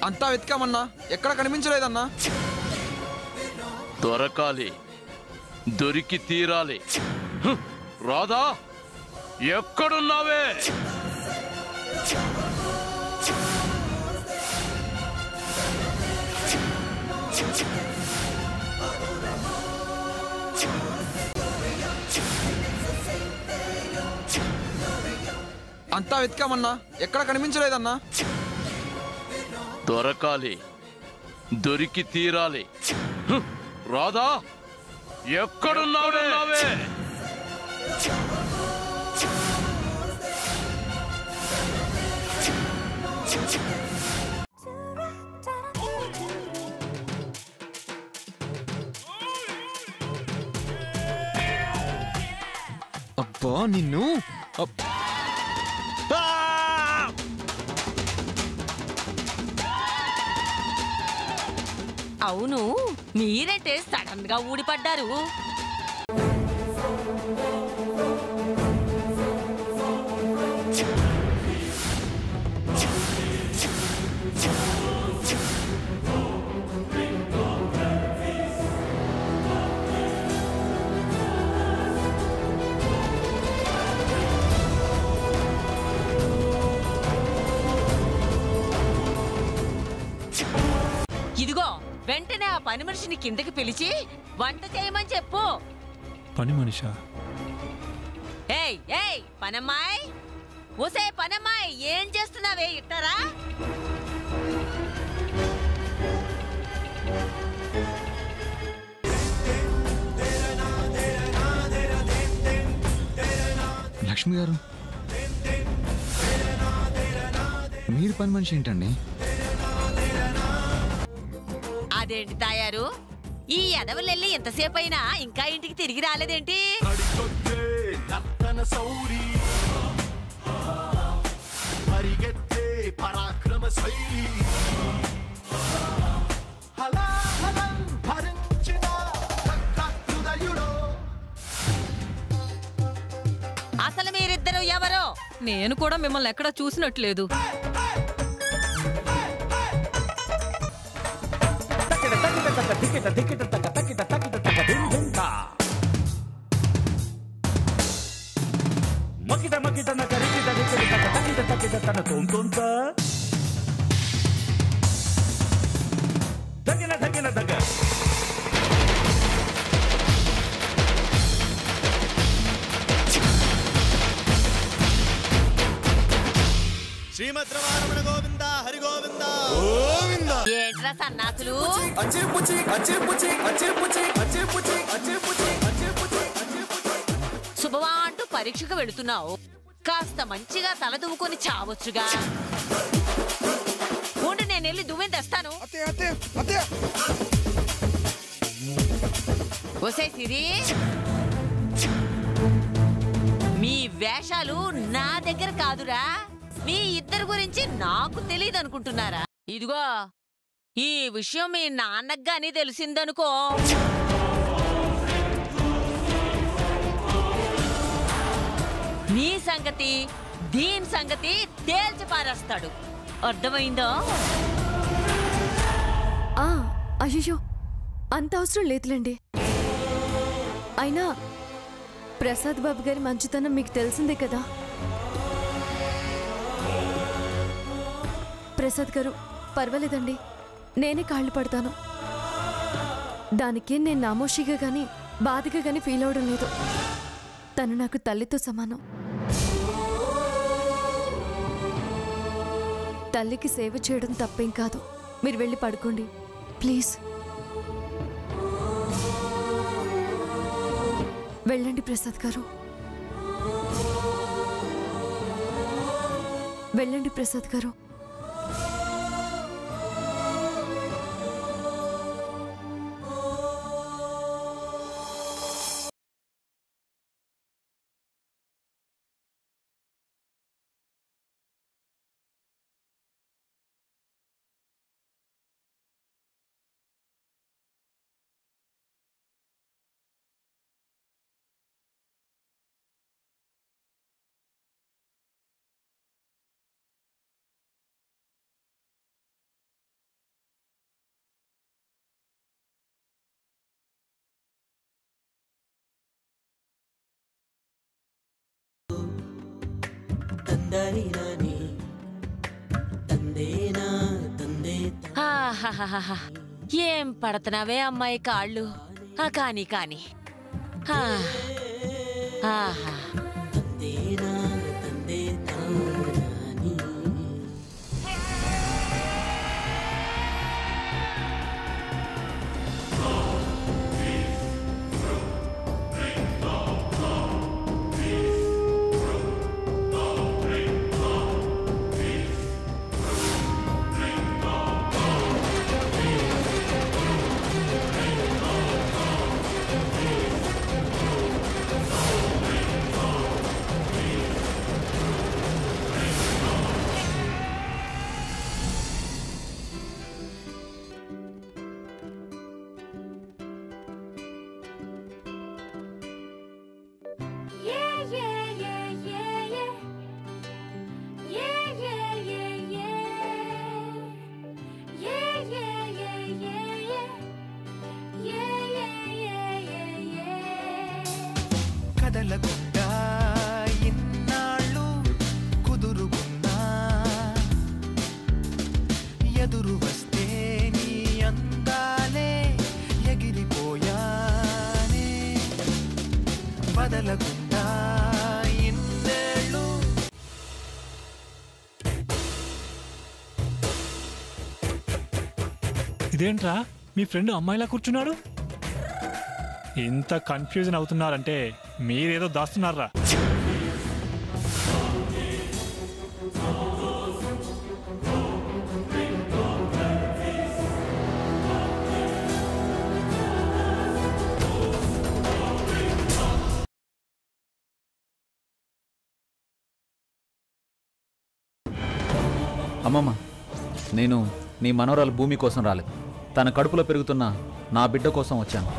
అంతా వెతికామన్నా, ఎక్కడ కనిపించలేదన్నా. దొరకాలి, దొరికి తీరాలి. రాధా, ఎక్కడున్నావే? అంతా వెతికామన్నా, ఎక్కడ కనిపించలేదన్నా. దొరకాలి, దొరికి తీరాలి. రాధా, ఎక్కడున్నావే? అబ్బా నిన్ను. అవును, మీరంటే సడన్ గా ఊడిపడ్డారు. ఇదిగో వెంటనే ఆ పని మనిషిని కిందకి పిలిచి వంట చేయమని చెప్పు. పని మనిషా? ఏయ్ ఏయ్ పనమ్మాయి, ఓసే పనమ్మాయి, ఏం చేస్తున్నావే? ఇట్టారా? లక్ష్మి గారు, మీరు పని మనిషి ఏంటండి? అదేంటి తాయారు, ఈ ఎదవలెళ్ళి ఎంతసేపు అయినా ఇంకా ఇంటికి తిరిగి రాలేదేంటి? అసలు మీరిద్దరు ఎవరో? నేను కూడా మిమ్మల్ని ఎక్కడా చూసినట్లేదు. శ్రీమద్రమారమణ గోవింద హరి గోవింద. ఏంట్రా సన్నాసులు? శుభమా అంటూ పరీక్షకు వెళుతున్నావు, కాస్త మంచిగా తల దువ్వుకొని చావచ్చుగా. ఉండి నేను వెళ్ళి దువ్వెని తెస్తాను. ఒసే సిరి, మీ వేషాలు నా దగ్గర కాదురా, మీ ఇద్దరి గురించి నాకు తెలియదు అనుకుంటున్నారా? ఇదిగో, ఈ విషయం మీ నాన్నకు గాని తెలిసిందనుకో, నీ సంగతి దీని సంగతి తేల్చి పారేస్తాడు. అర్థమైందో? అయ్యో, అంత అవసరం లేదులేండి. అయినా ప్రసాద్ బాబు గారి మంచితనం మీకు తెలిసిందే కదా. ప్రసాద్ గారు, పర్వాలేదండి, నేనే కాళ్ళు పడతాను. దానికి నేను నామోషిగా గాని బాధగా గాని ఫీల్ అవడం లేదు. తను నాకు తల్లితో సమానం. తల్లికి సేవ చేయడం తప్పేం కాదు. మీరు వెళ్ళి పడుకోండి ప్లీజ్. వెళ్ళండి ప్రసాద్ గారు, వెళ్ళండి ప్రసాద్ గారు. ఆహాహాహా. ఏం పడుతున్నావే అమ్మాయి కాళ్ళు కాని కాని ఆహా. కదలకుండా ఇన్నాళ్ళు కుదురుగున్నా ఎదురు వస్తే నీ అందాలే ఎగిరిపోయానే బదలకుండా ఇన్నేళ్ళు. ఇదేంట్రా మీ ఫ్రెండ్ అమ్మాయిలా కూర్చున్నాడు? ఇంత కన్ఫ్యూజన్ అవుతున్నారంటే మీరేదో దాస్తున్నారా? అమ్మమ్మ, నేను నీ మనవరాలు భూమి కోసం రాలేదు. తన కడుపులో పెరుగుతున్న నా బిడ్డ కోసం వచ్చాను.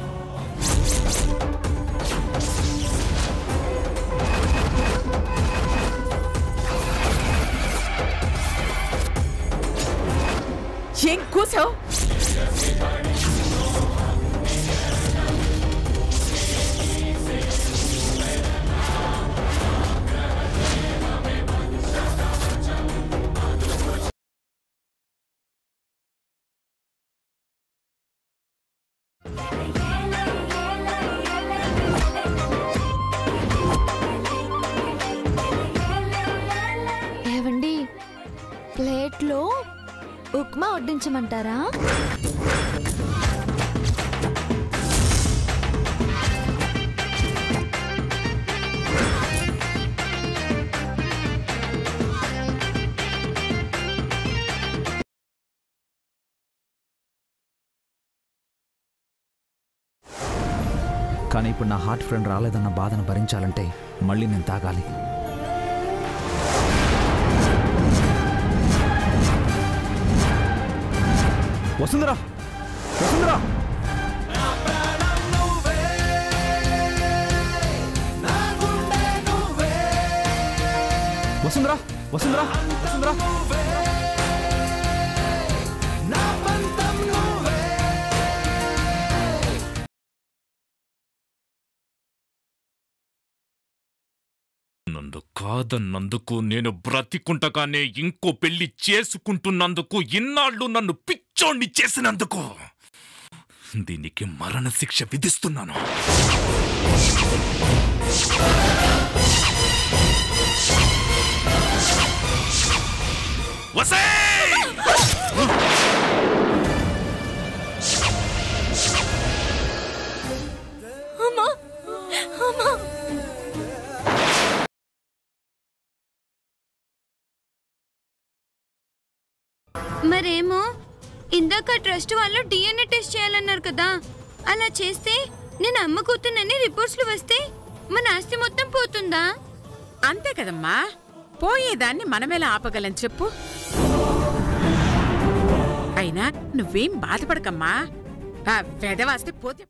ఏం కూసావు? ఏవండి, ప్లేట్లో ఉప్మా వడ్డించమంటారా? కానీ ఇప్పుడు నా హార్ట్ ఫ్రెండ్ రాలేదన్న బాధను భరించాలంటే మళ్ళీ నేను తాగాలి. వసుంధరా, వసుంధరా! వసుంధరా, వసుంధరా, వసుంధరా! నన్ను కాదన్నందుకు, నేను బ్రతికుంటగానే ఇంకో పెళ్లి చేసుకుంటున్నందుకు, ఇన్నాళ్ళు నన్ను పిచ్చోణ్ణి చేసినందుకు దీనికి మరణశిక్ష విధిస్తున్నాను. మరేమో ఇందాక ట్రస్ట్ వాళ్ళు డిఎన్ఏ టెస్ట్ చేయాలన్నారు కదా, అలా చేస్తే నేను అమ్మ కూతునని రిపోర్ట్స్లు వస్తే మన ఆస్తి మొత్తం పోతుందా? అంతే కదమ్మా, పోయేదాన్ని మనమేలా ఆపగలం చెప్పు? అయినా నువ్వేం బాధపడకమ్మా, ఆ వెధవాస్తే పోతే